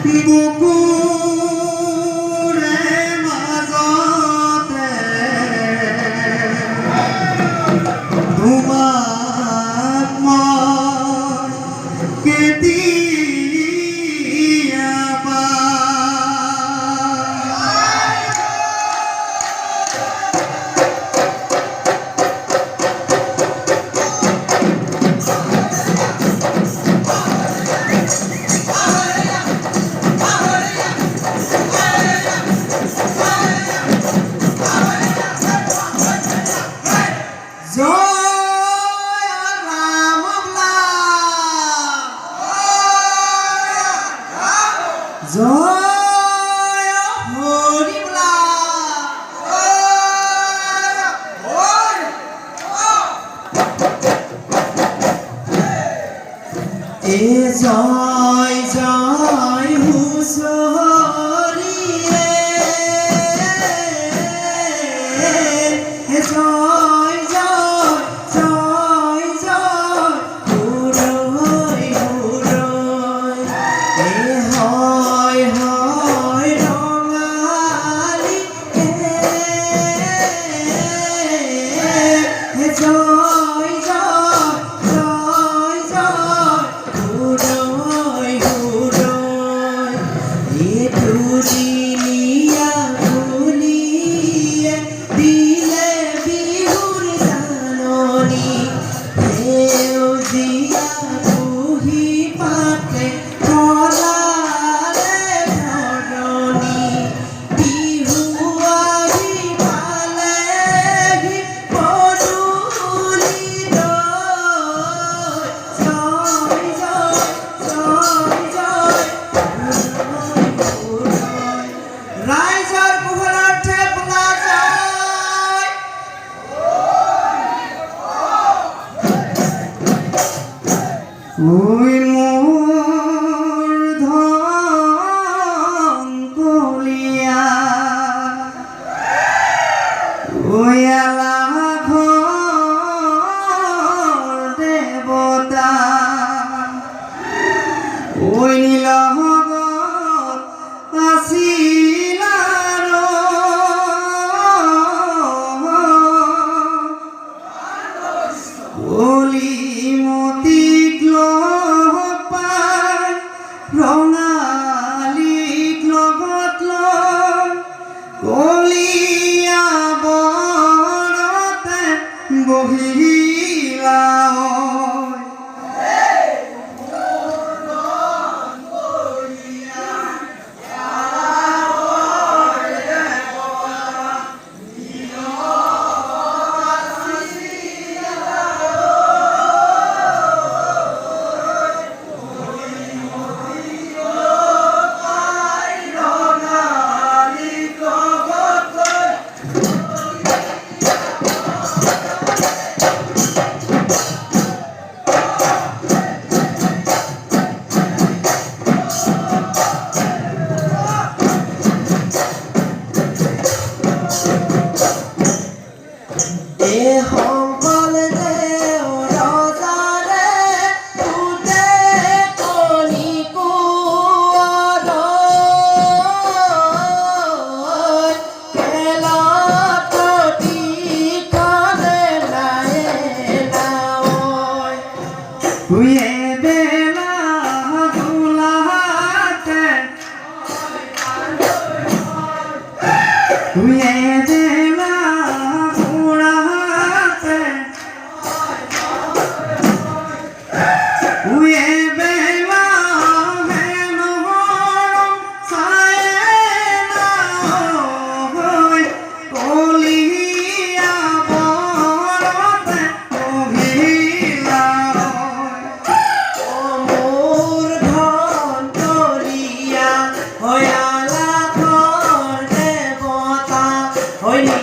বুকুৰে মাজতে তোমাক মই কেতিয়াবা জয় হৰি বোলা এ জয় জয় হুঁচৰিয়ে জয় জয় জয় জয় হুৰৈ হুৰৈ এ হয় হয় ৰঙালী জয় জয় জয় জয় হুৰৈ হুৰৈ এ দুদিনীয়া কুলিয়ে দিলে বিহুৰ জাননী সেউজীয়া কুহি পাতে কলাৰে ধৰণী বিহু আহি পালেহি পদূলি জয় জয় জয় জয় ৰাইজৰ পোহৰতে বোলা যায় ঐ মোৰ ধন কলীয়া ঐ এলাহৰ দেৱতা ঐ নীলগত আছিলা কলিমতীক লগ পাই ৰঙালীক লগত লৈ কলিয়াবৰতে বহিলা শংকল দেও ৰজাৰে উদে কণী কোঁৱৰৈ খেলত প্ৰতিখনে লাহে লাৱৈ এবেলা গোলাতে এবেলা Hoy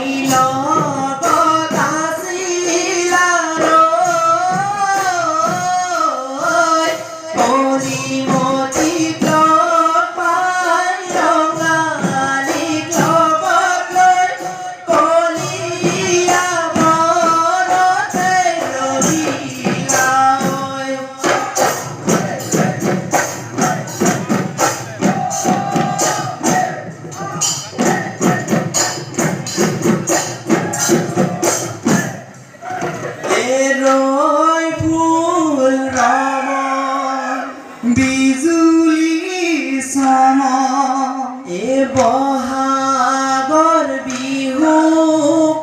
এ বহাগৰ বিহু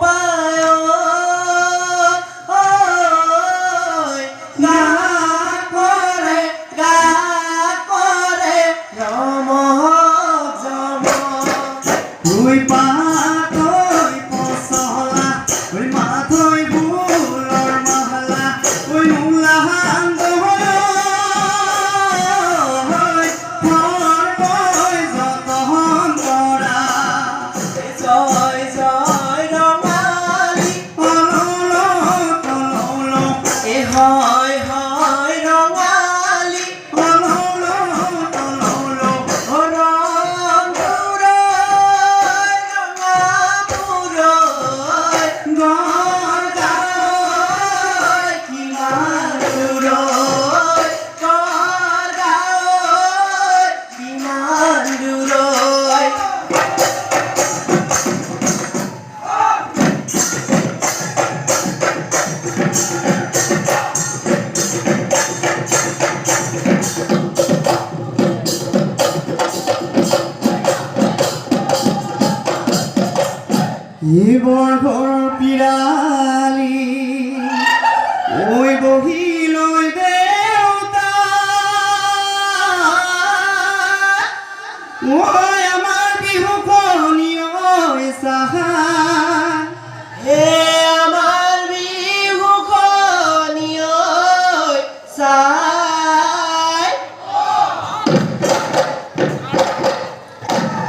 পায় গা কৰে ৰমক জম তুই পাতই পচলা তুই মাথৈ ফুলৰ মালা তুই মূলাহান জয় জয় ৰঙালী এ হয় হয় ৰঙালী এইবোৰ ঘৰ পিৰালি ঐ বহি লৈ দেউতা ঐ আমাৰ বিহুখনি ঐ চাহা হে আমাৰ বিহুখনি চাই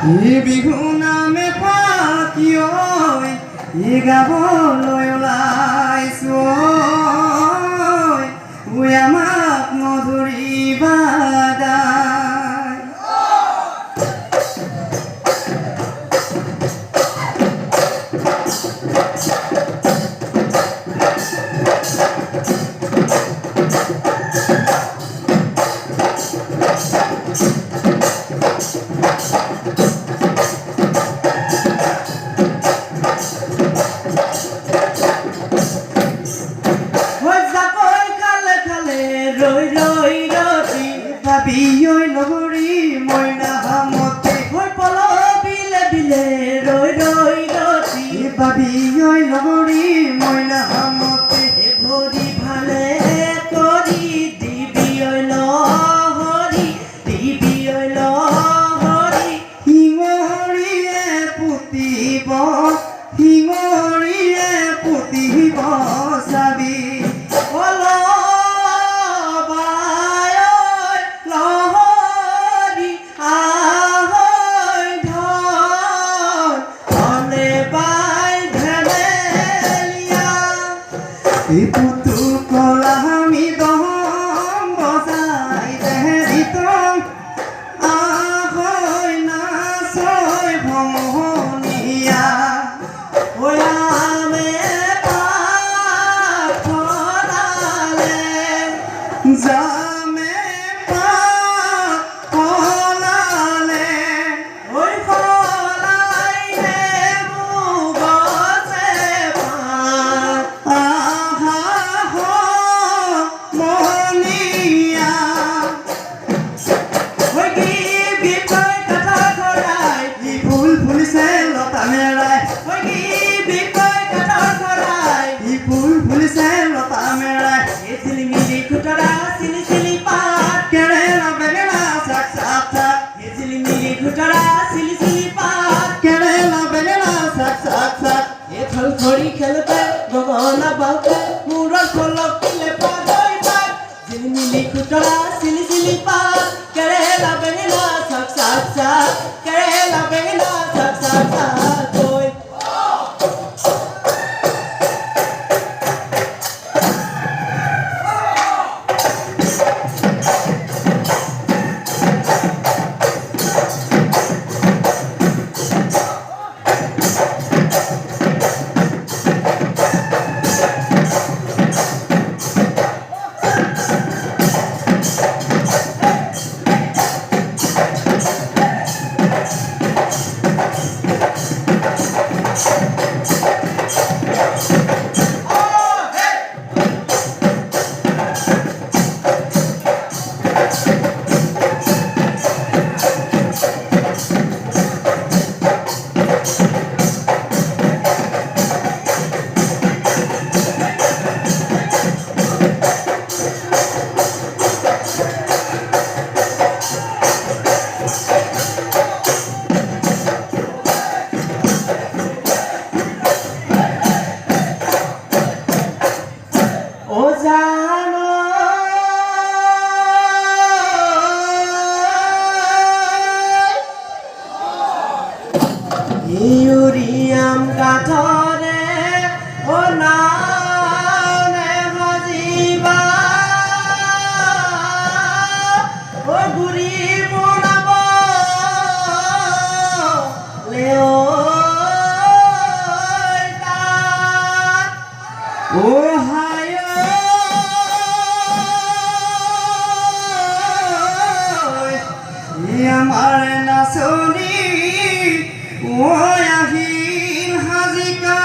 এই বিহু নামে পাতি ঐ এই গাবলৈ ওলাইছো ঐ আমাক নধৰিবা দাই ভাবি ঐ লগৰী মই নাহামতে বিলে বিলে ৰৈ ৰৈ ৰতি ভাবি ঐ লগৰী মই নাহামতে ভৰি ভালে কৰি দিবি লহৰি শিঙৰিয়ে পুতিব চাবি এই পুতু কলা আমি দম বজাই দেহিতম আহৈ নাচৈ ভমহনীয়া ওয়ামে পাখলালে জামে পাখলালে ওই খলাইলে মুগছে আহা মনীয়া ওই কি বিপয় কথা করাই ই ফুল ফুলিছে লতা মেৰাই ওই কি বিপয় কথা কৰাই ই ফুল ফুলিছে লতা মেৰাই এসিলি মিলি খুটৰা সিলি সিলি পাট কেৰেলা বেঙেনা চাক চাক চাক এসিলি মিলি খুটৰা সিলি সিলি পাট কেৰেলা বেঙেনা চাক চাক চাক এ থল খড়ি খেলতে গগনা বাউতে মুরল খলক পিলে পাগই পাট সিলি মিলি খুটরা সিলি সিলি পাট কেরেলা বেঙেনা সাক সাক সাক কেরেলা বেঙেনা সাক সাক সাক ওই ইউৰিয়াম কাঠৰে নাওনে সাজিবা গুৰি বনাব আমার নাচনী ও আহিল হাজিকা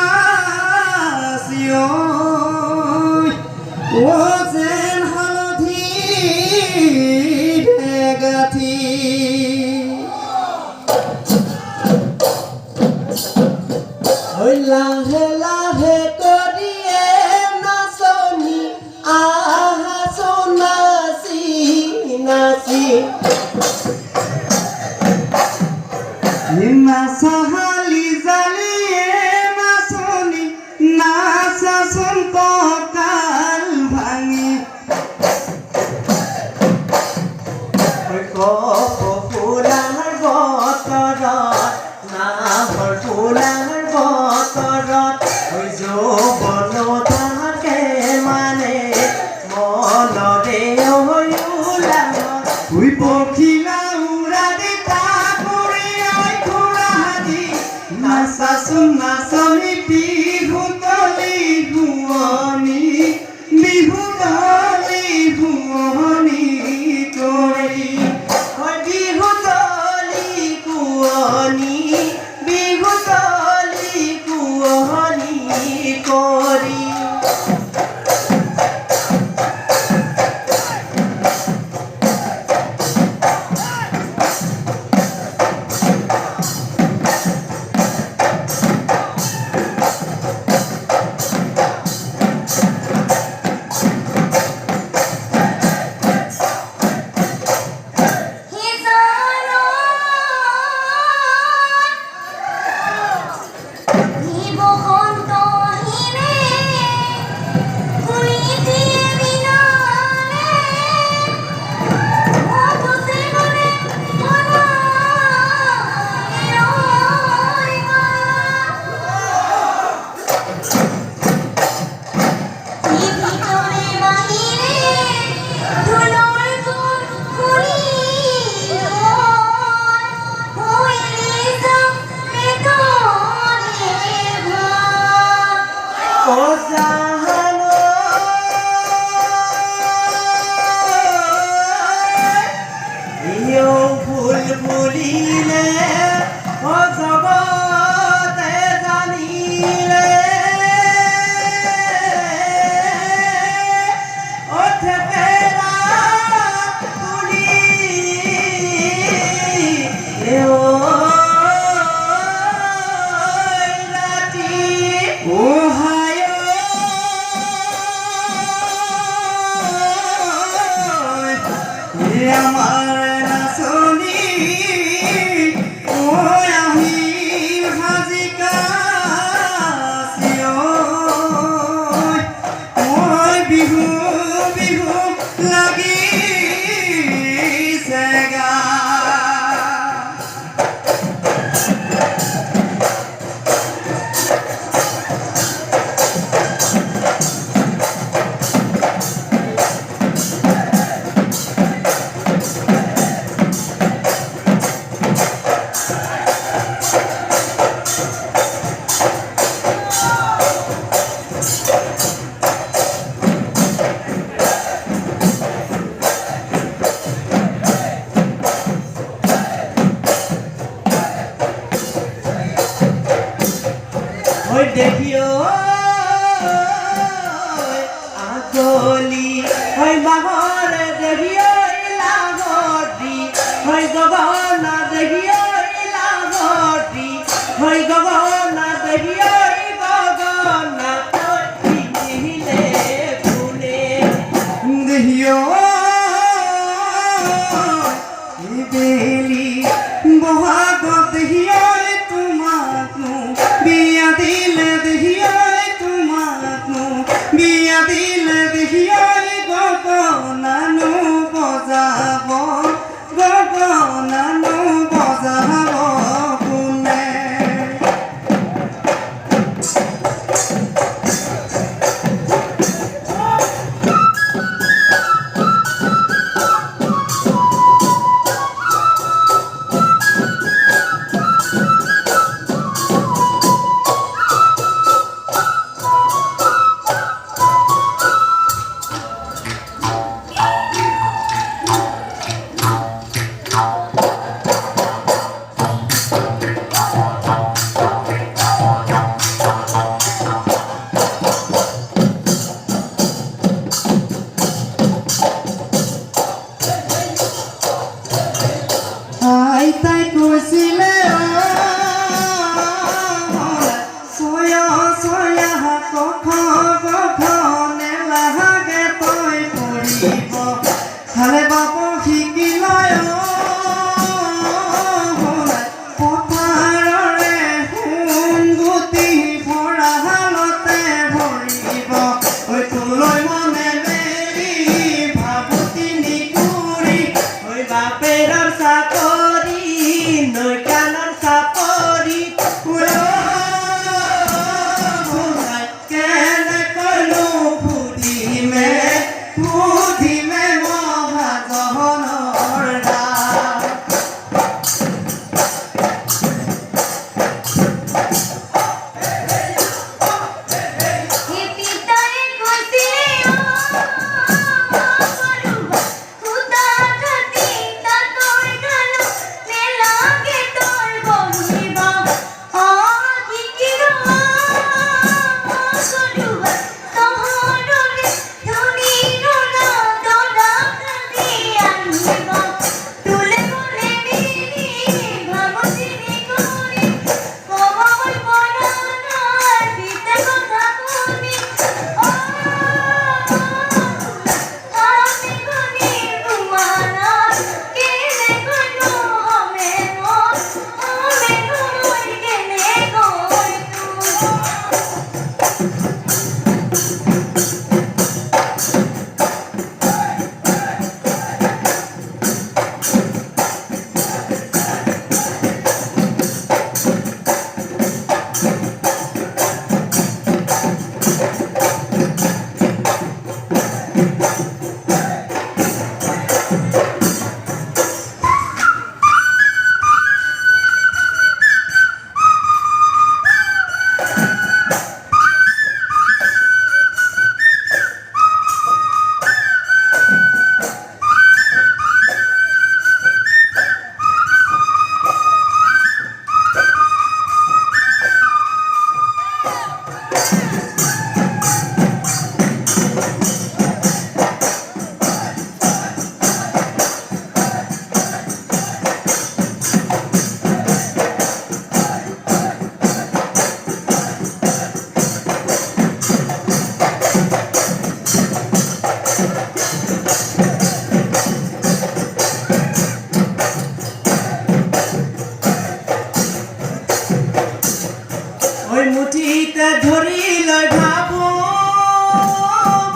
ও যেন হালধি গাঠি লাহে লাহে কৰিয়ে নাচনী আহাছো নাচি নাচি নাচাহালি জালিয়ে নাচনী নাচাচোন কঁকাল ভাঙি ফুলাৰ বতৰত নাহৰ ফুলাৰ বতৰত যৌৱন থাকে মানে মনৰে ওলাব পখিলা উৰা দিতা কৰি খুৰা হাজি নাচাচোন নাচনী বিহু তলি ভুৱনী বিহু তলি ভুৱনী কৰি বিহু তলি কুঁৱনী বিহু তলি কুঁৱনী কৰি ফুল ফুলিলে জগতে জানিলে থেপেলা তুলি ৰাতি আমার নাচনী ও আহিল হাজিকা মই বিহু বিহু লাগিছে গা দেখিও আগলি হয় বাহরে দেখিও লাভটি হয় গগনা দেখিও লাভটি হয় গগনা দেখিও গগনা দিলে ফুলে দেহিও বেলি বহাগত দেহিও তোমাকো বিয়া দিলে দেহিও তোমাকো বিয়া দিলে দেহিও গগনানো বজাব গগনানো বজাব কোনে তাই কৈছিলে ছয়া ছয়া কখ কখ নেলাগে তই পঢ়িব খালে বাপ শিকিলয় পথাৰৰে সোণগুটি ভঁৰালতে ভৰিব ঐ তোলৈ মনে মেলি ভাবুতি নিকুৰি ঐ বাপেৰৰ চাকৰি নৈ কাণৰ চাপৰি কেনেকৈনো সুধিমে সুধিমে মহাজনৰ দাম ঐ মুঠিতে ধৰি লৈ ভাবো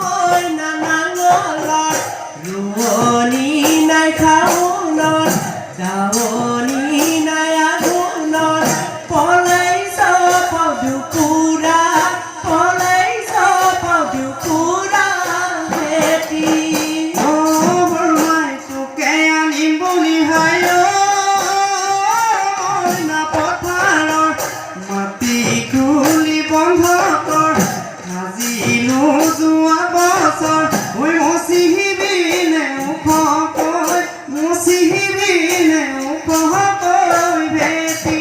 মই নানাঙলত ৰোৱনী নাই খাওনত দাৱনী নাই আঘোণত পলাইছ পদুকুৰা পলাইছ পদুকুৰা ভেটি বৰমাই তোকে আনিবনি হায় না পথাৰৰ মাটি খুলি বন্ধ কৰ আজিনো যোৱা বছৰ ঐ মচিহিবিনে ওখকৈ মচিহিবিনে ওখকৈ ভেটি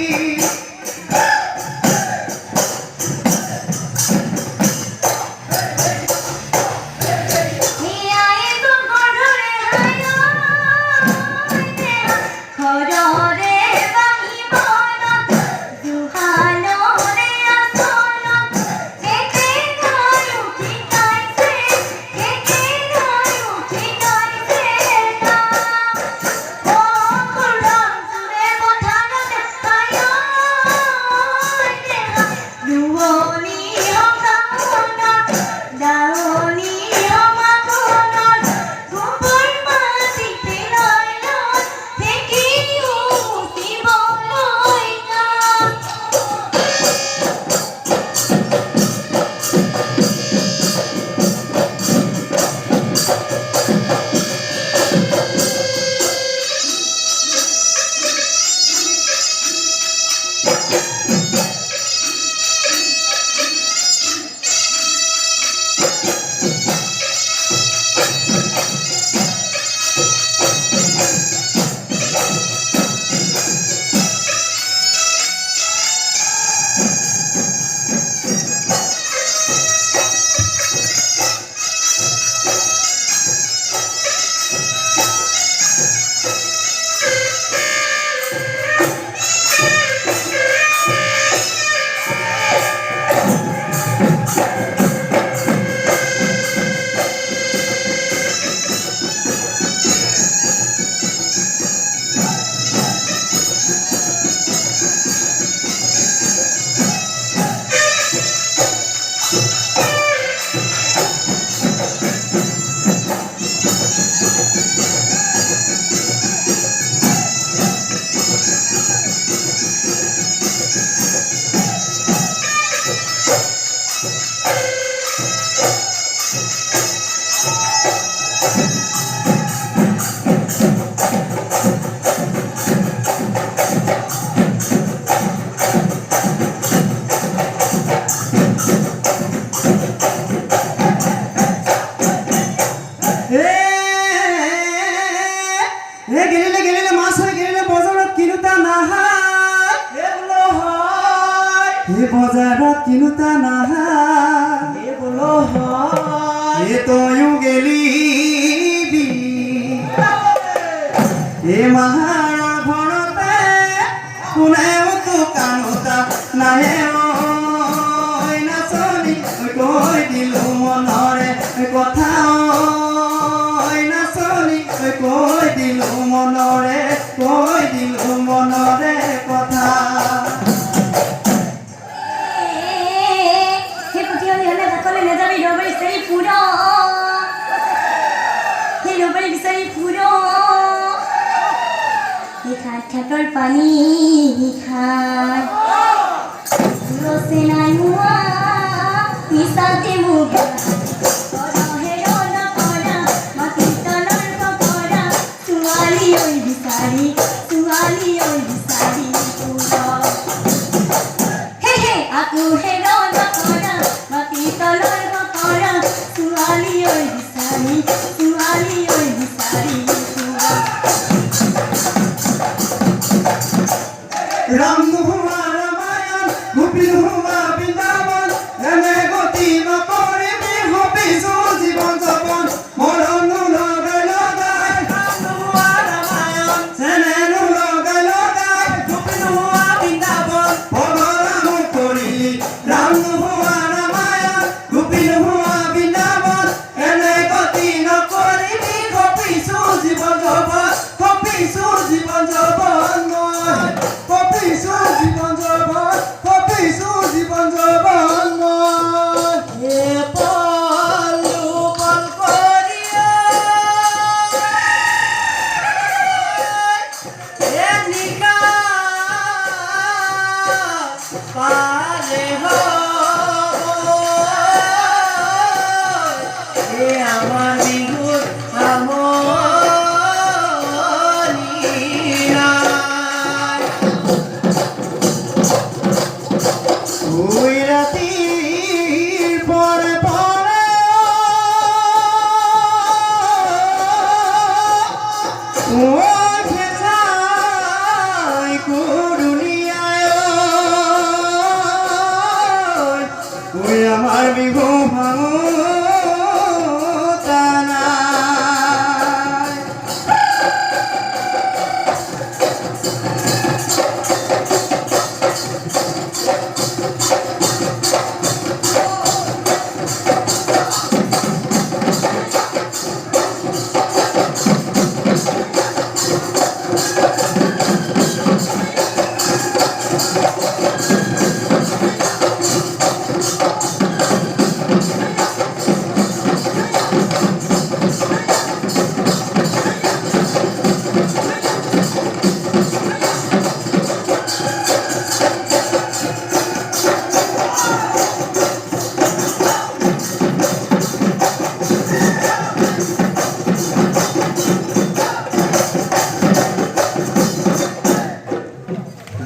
এই বজাৰত কিনোতা নাহা এই বোলো হয় এই তয়ো গেলিবি এই মাহাৰৰ ঘৰতে কোনেও কানোতা নাহে ঐ নাচনি কৈ দিলো মনৰে কথা ঐ নাচনি কৈ দিলো মনৰে কথা সেই পুথিয়নী হ'লে ভাতলৈ নেযাবি ৰবাৰী বিচাৰি ফুৰ সেই ৰবাৰী বিচাৰি ফুৰ সেই খাটৰ পানী খাই ৰচে নাই মোৱা মিছাতে মোক ছোৱালী ঐ বিচাৰি aku heron bakara mati tolor bakara suali oi bisari Ram हुआ रामायण गोपी हुआ बृंदावन एने गति नकरे बिहपि जीवन যাপন মৰণ লগাই লগাই ৰাম নোহোৱা ৰামায়ণ চেনেন লগাই লগাই গোপী নোহোৱা বৃন্দাবন ভগৱান কৰিলি ৰাম নোহোৱা ৰামায়ণ গোপী নোহোৱা বৃন্দাবন এনে গতি নকৰিবি কপিছো জীৱন যাপন এ পলু পল কৰিয়া এ নিকা পালে হ'ব এ আমাৰ বিহুত ওই ৰাতিৰ পৰে পৰে ওই খেসাই কুৰুনিয়ায় ওই আমাৰ বিহু ভাঙো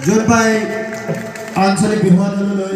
জলপাই আঞ্চলিক বিহুৱানলৈ